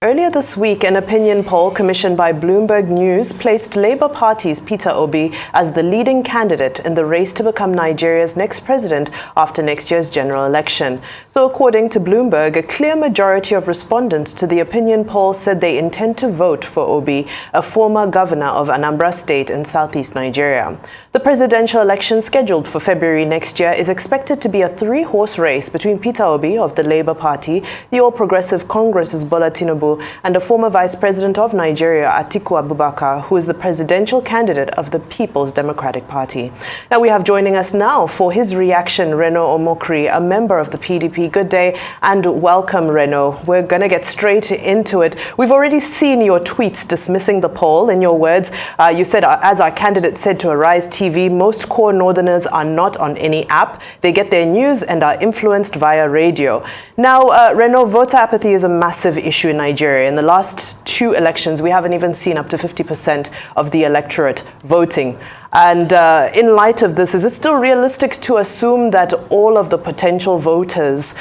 Earlier this week, an opinion poll commissioned by Bloomberg News placed Labour Party's Peter Obi as the leading candidate in the race to become Nigeria's next president after next year's general election. So according to Bloomberg, a clear majority of respondents to the opinion poll said they intend to vote for Obi, a former governor of Anambra State in southeast Nigeria. The presidential election scheduled for February next year is expected to be a three-horse race between Peter Obi of the Labour Party, the All Progressive Congress's Bola Tinubu, and a former Vice President of Nigeria, Atiku Abubakar, who is the presidential candidate of the People's Democratic Party. Now we have joining us now for his reaction, Reno Omokri, a member of the PDP. Good day and welcome, Reno. We're going to get straight into it. We've already seen your tweets dismissing the poll. In your words, you said, as our candidate said to Arise TV, most core Northerners are not on any app. They get their news and are influenced via radio. Now, Reno, voter apathy is a massive issue in Nigeria. In the last two elections, we haven't even seen up to 50% of the electorate voting. And in light of this, is it still realistic to assume that all of the potential voters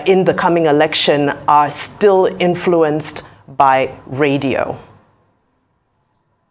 in the coming election are still influenced by radio?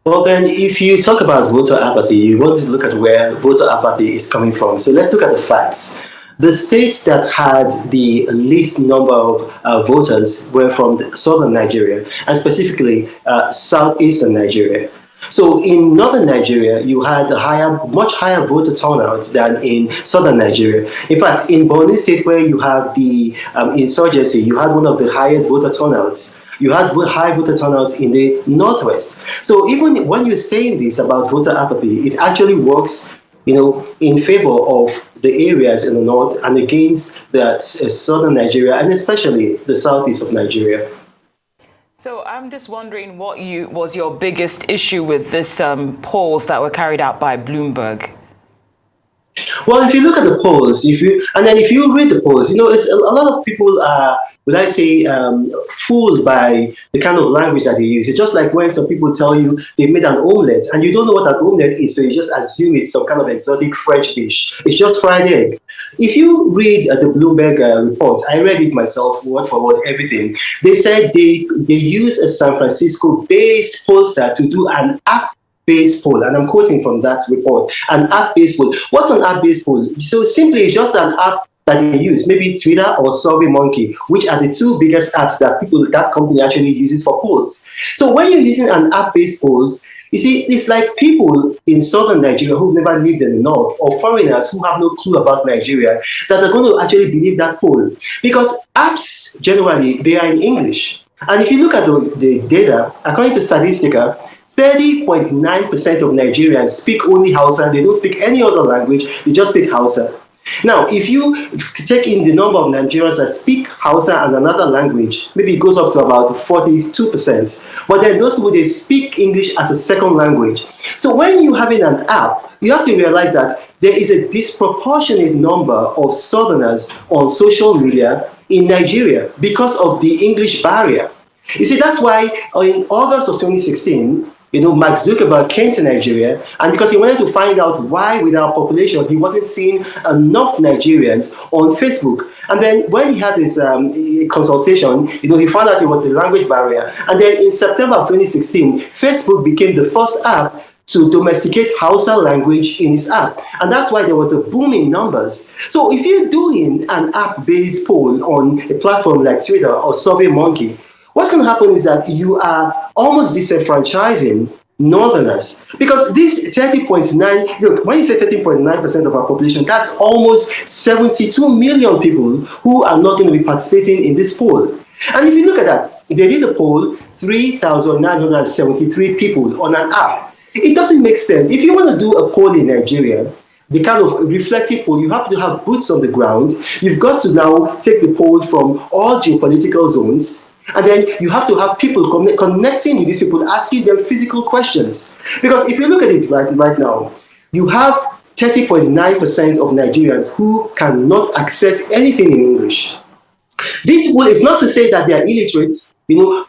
Well, then, if you talk about voter apathy, you want to look at where voter apathy is coming from. So let's look at the facts. The states that had the least number of voters were from southern Nigeria, and specifically southeastern Nigeria. So in northern Nigeria, you had a much higher voter turnout than in southern Nigeria. In fact, in Borno State, where you have the insurgency, you had one of the highest voter turnouts. You had high voter turnouts in the northwest. So even when you're saying this about voter apathy, it actually works, in favor of the areas in the north and against the southern Nigeria, and especially the southeast of Nigeria. So I'm just wondering what was your biggest issue with this polls that were carried out by Bloomberg? Well, if you look at the polls, if you read the polls, it's a lot of people are, fooled by the kind of language that they use. It's just like when some people tell you they made an omelette and you don't know what an omelette is, so you just assume it's some kind of exotic French dish. It's just fried egg. If you read the Bloomberg report, I read it myself, word for word, everything. They said they used a San Francisco-based pollster to do an app-based poll, and I'm quoting from that report, an app-based poll. What's an app-based poll? So simply, it's just an app that you use, maybe Twitter or SurveyMonkey, which are the two biggest apps that company actually uses for polls. So when you're using an app-based polls, you see, it's like people in southern Nigeria who've never lived in the north, or foreigners who have no clue about Nigeria, that are going to actually believe that poll. Because apps, generally, they are in English. And if you look at the data, according to Statistica, 30.9% of Nigerians speak only Hausa. They don't speak any other language. They just speak Hausa. Now, if you take in the number of Nigerians that speak Hausa and another language, maybe it goes up to about 42%. But then those people, they speak English as a second language. So when you're having an app, you have to realize that there is a disproportionate number of Southerners on social media in Nigeria because of the English barrier. You see, that's why in August of 2016, Mark Zuckerberg came to Nigeria, and because he wanted to find out why, with our population, he wasn't seeing enough Nigerians on Facebook. And then when he had this consultation, he found out it was the language barrier. And then in September of 2016, Facebook became the first app to domesticate Hausa language in its app. And that's why there was a boom in numbers. So if you're doing an app-based poll on a platform like Twitter or SurveyMonkey, what's going to happen is that you are almost disenfranchising Northerners. Because this 30.9, look, when you say 13.9% of our population, that's almost 72 million people who are not going to be participating in this poll. And if you look at that, they did a poll, 3,973 people on an app. It doesn't make sense. If you want to do a poll in Nigeria, the kind of reflective poll, you have to have boots on the ground. You've got to now take the poll from all geopolitical zones. And then you have to have people connecting with these people, asking them physical questions. Because if you look at it right now, you have 30.9% of Nigerians who cannot access anything in English. This poll is not to say that they are illiterate.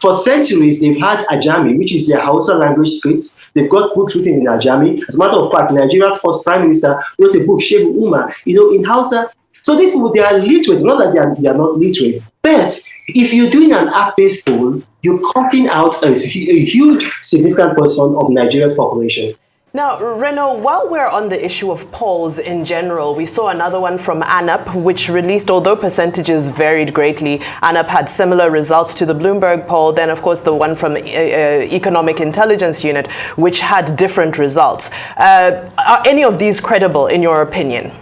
For centuries, they've had Ajami, which is their Hausa language script. They've got books written in Ajami. As a matter of fact, Nigeria's first prime minister wrote a book, Shehu Umar, in Hausa. So these people, they are literate. It's not that they are not literate, but If you're doing an app-based poll, you're cutting out a huge, significant portion of Nigeria's population. Now, Reno, while we're on the issue of polls in general, we saw another one from ANAP, which released, although percentages varied greatly, ANAP had similar results to the Bloomberg poll. Then, of course, the one from Economic Intelligence Unit, which had different results. Are any of these credible, in your opinion?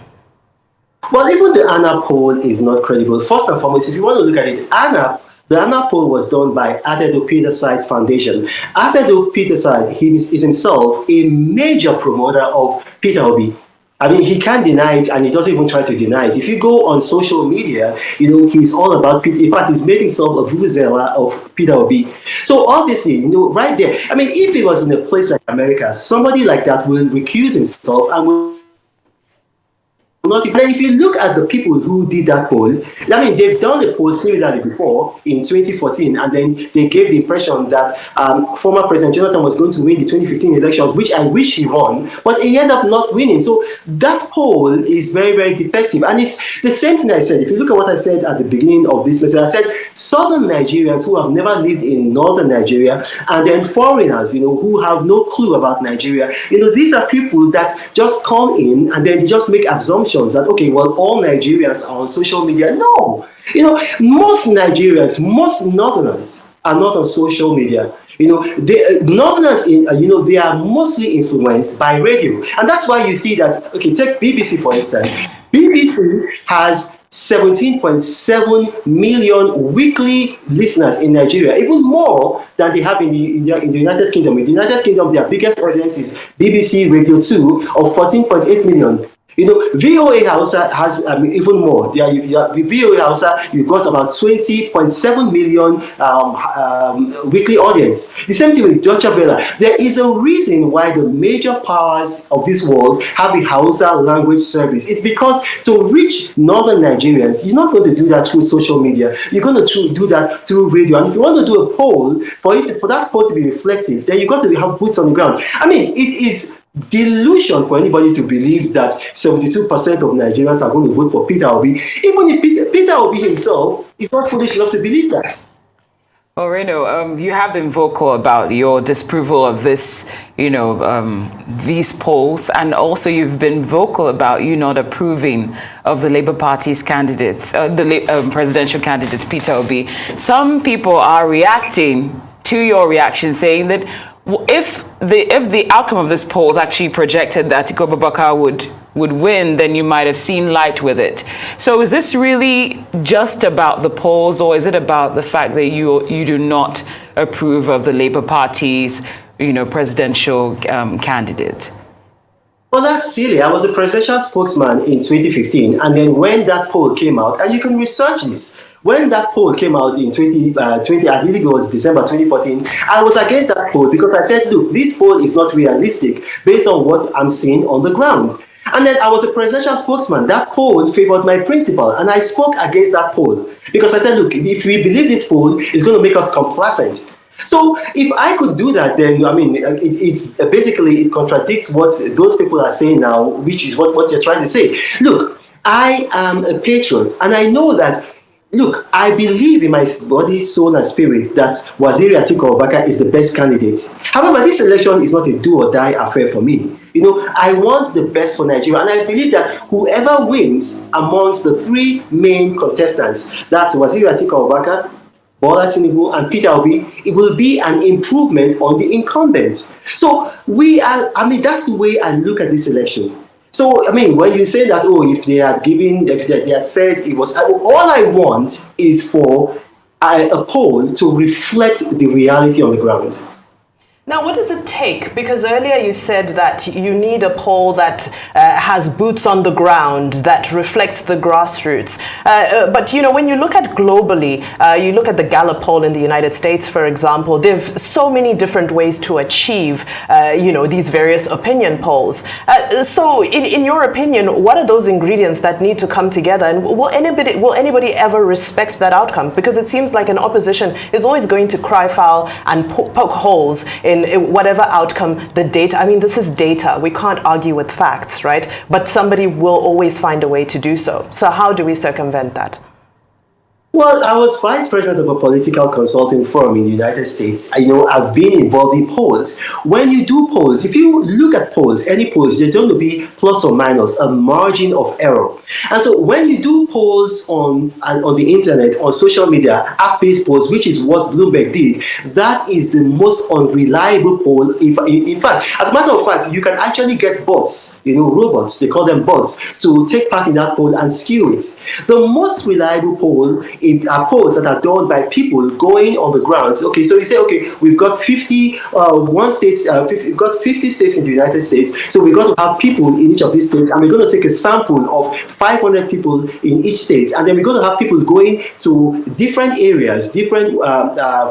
Well, even the ANAP poll is not credible. First and foremost, if you want to look at it, the ANAP poll was done by Atedo Peterside's foundation. Atedo Peterside is himself a major promoter of Peter Obi. I mean, he can't deny it, and he doesn't even try to deny it. If you go on social media, he's all about Peter. In fact, he's made himself a vuvuzela of Peter Obi. So obviously, right there. I mean, if it was in a place like America, somebody like that will recuse himself and will not. If you look at the people who did that poll, I mean, they've done a poll similarly before in 2014, and then they gave the impression that former President Jonathan was going to win the 2015 elections, which I wish he won, but he ended up not winning. So that poll is very, very defective. And it's the same thing I said. If you look at what I said at the beginning of this message, I said southern Nigerians who have never lived in northern Nigeria, and then foreigners, who have no clue about Nigeria, these are people that just come in and then just make assumptions that, okay, well, all Nigerians are on social media. No, most Nigerians, most Northerners are not on social media. Northerners, they are mostly influenced by radio. And that's why you see that, okay, take BBC, for instance. BBC has 17.7 million weekly listeners in Nigeria, even more than they have in the United Kingdom. In the United Kingdom, their biggest audience is BBC Radio 2 of 14.8 million. VOA Hausa has even more. VOA Hausa, you got about 20.7 million weekly audience. The same thing with Deutsche Welle. There is a reason why the major powers of this world have a Hausa language service. It's because to reach northern Nigerians, you're not going to do that through social media. You're going to do that through radio. And if you want to do a poll, for that poll to be reflective, then you've got to have boots on the ground. I mean, it is delusion for anybody to believe that 72% of Nigerians are going to vote for Peter Obi, even if Peter Obi himself is not foolish enough to believe that. Well, Reno, you have been vocal about your disapproval of this, these polls, and also you've been vocal about you not approving of the Labour Party's candidates, the presidential candidate, Peter Obi. Some people are reacting to your reaction, saying that if the outcome of this poll actually projected that Atiku Abubakar would win, then you might have seen light with it. So is this really just about the polls, or is it about the fact that you do not approve of the Labour Party's presidential candidate? Well, that's silly. I was a presidential spokesman in 2015, and then when that poll came out, and you can research this, when that poll came out in 2020, I believe it was December 2014, I was against that poll because I said, look, this poll is not realistic based on what I'm seeing on the ground. And then I was a presidential spokesman. That poll favored my principle, and I spoke against that poll because I said, look, if we believe this poll is going to make us complacent. So if I could do that, then, I mean, it contradicts what those people are saying now, which is what you're trying to say. Look, I am a patriot, and I know that. Look, I believe in my body, soul, and spirit that Waziri Atiku Abubakar is the best candidate. However, this election is not a do-or-die affair for me. I want the best for Nigeria, and I believe that whoever wins amongst the three main contestants, that's Waziri Atiku Abubakar, Bola Tinubu, and Peter Obi, it will be an improvement on the incumbent. So that's the way I look at this election. So, I mean, when you say that, if they had said it was, all I want is for a poll to reflect the reality on the ground. Now, what does it take? Because earlier you said that you need a poll that has boots on the ground, that reflects the grassroots. But, when you look at globally, you look at the Gallup poll in the United States, for example, there are so many different ways to achieve, these various opinion polls. So in your opinion, what are those ingredients that need to come together? And will anybody ever respect that outcome? Because it seems like an opposition is always going to cry foul and poke holes in whatever outcome the data. I mean, this is data. We can't argue with facts, right? But somebody will always find a way to do so. So how do we circumvent that? Well, I was vice president of a political consulting firm in the United States. I've been involved in polls. When you do polls, if you look at polls, any polls, there's going to be plus or minus a margin of error. And so when you do polls on the internet, on social media, app-based polls, which is what Bloomberg did, that is the most unreliable poll. In fact, as a matter of fact, you can actually get bots, robots, they call them bots, to take part in that poll and skew it. The most reliable poll are polls that are done by people going on the ground. Okay, so you say, okay, we've got 50 we've got 50 states in the United States, so we're going to have people in each of these states, and we're going to take a sample of 500 people in each state, and then we're going to have people going to different areas, different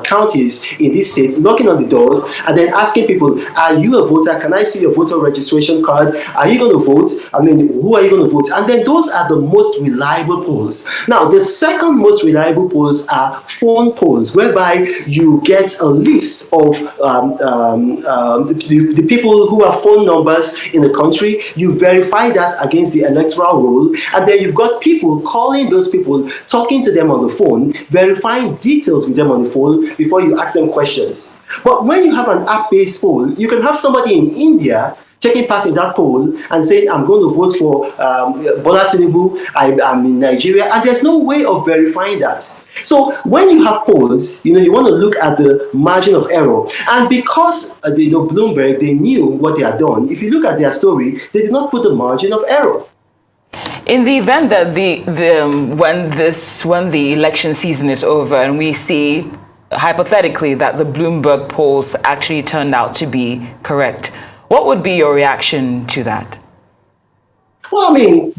counties in these states, knocking on the doors, and then asking people, are you a voter? Can I see your voter registration card? Are you going to vote? Who are you going to vote? And then those are the most reliable polls. Now, the second most reliable polls are phone polls, whereby you get a list of the people who have phone numbers in the country. You verify that against the electoral roll, and then you've got people calling those people, talking to them on the phone, verifying details with them on the phone before you ask them questions. But when you have an app-based poll, you can have somebody in India taking part in that poll and saying, I'm going to vote for Bola Tinubu, I'm in Nigeria, and there's no way of verifying that. So when you have polls, you want to look at the margin of error. And because Bloomberg, they knew what they had done, if you look at their story, they did not put the margin of error. In the event that when the election season is over and we see hypothetically that the Bloomberg polls actually turned out to be correct, what would be your reaction to that? Well, it's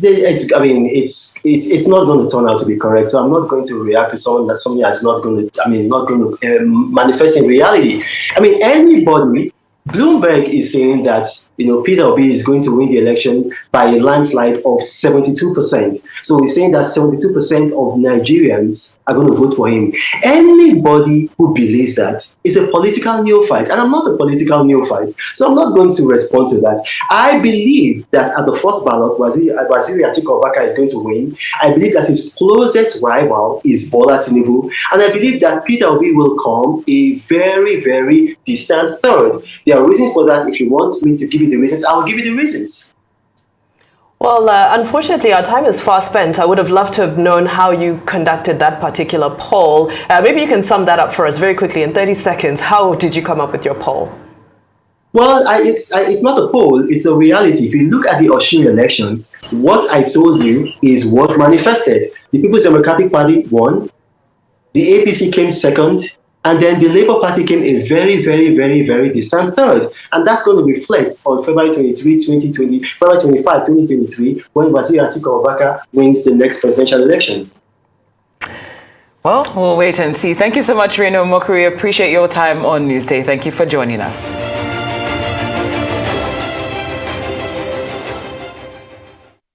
not going to turn out to be correct. So I'm not going to react to something that's not going to manifest in reality. Anybody. Bloomberg is saying that Peter Obi is going to win the election by a landslide of 72%. So he's saying that 72% of Nigerians are going to vote for him. Anybody who believes that is a political neophyte, and I'm not a political neophyte, so I'm not going to respond to that. I believe that at the first ballot, Waziri Atiku Abubakar is going to win. I believe that his closest rival is Bola Tinubu, and I believe that Peter Obi will come a very, very distant third. There are reasons for that. If you want me to give you the reasons, I will give you the reasons. Well, unfortunately, our time is far spent. I would have loved to have known how you conducted that particular poll. Maybe you can sum that up for us very quickly in 30 seconds. How did you come up with your poll? Well, it's not a poll, it's a reality. If you look at the Osun elections, what I told you is what manifested. The People's Democratic Party won, the APC came second, and then the Labour Party came a very, very, very, very distant third. And that's going to reflect on February 25, 2023, when Waziri Atiku Abubakar wins the next presidential election. Well, we'll wait and see. Thank you so much, Reno Omokri. Appreciate your time on Newsday. Thank you for joining us.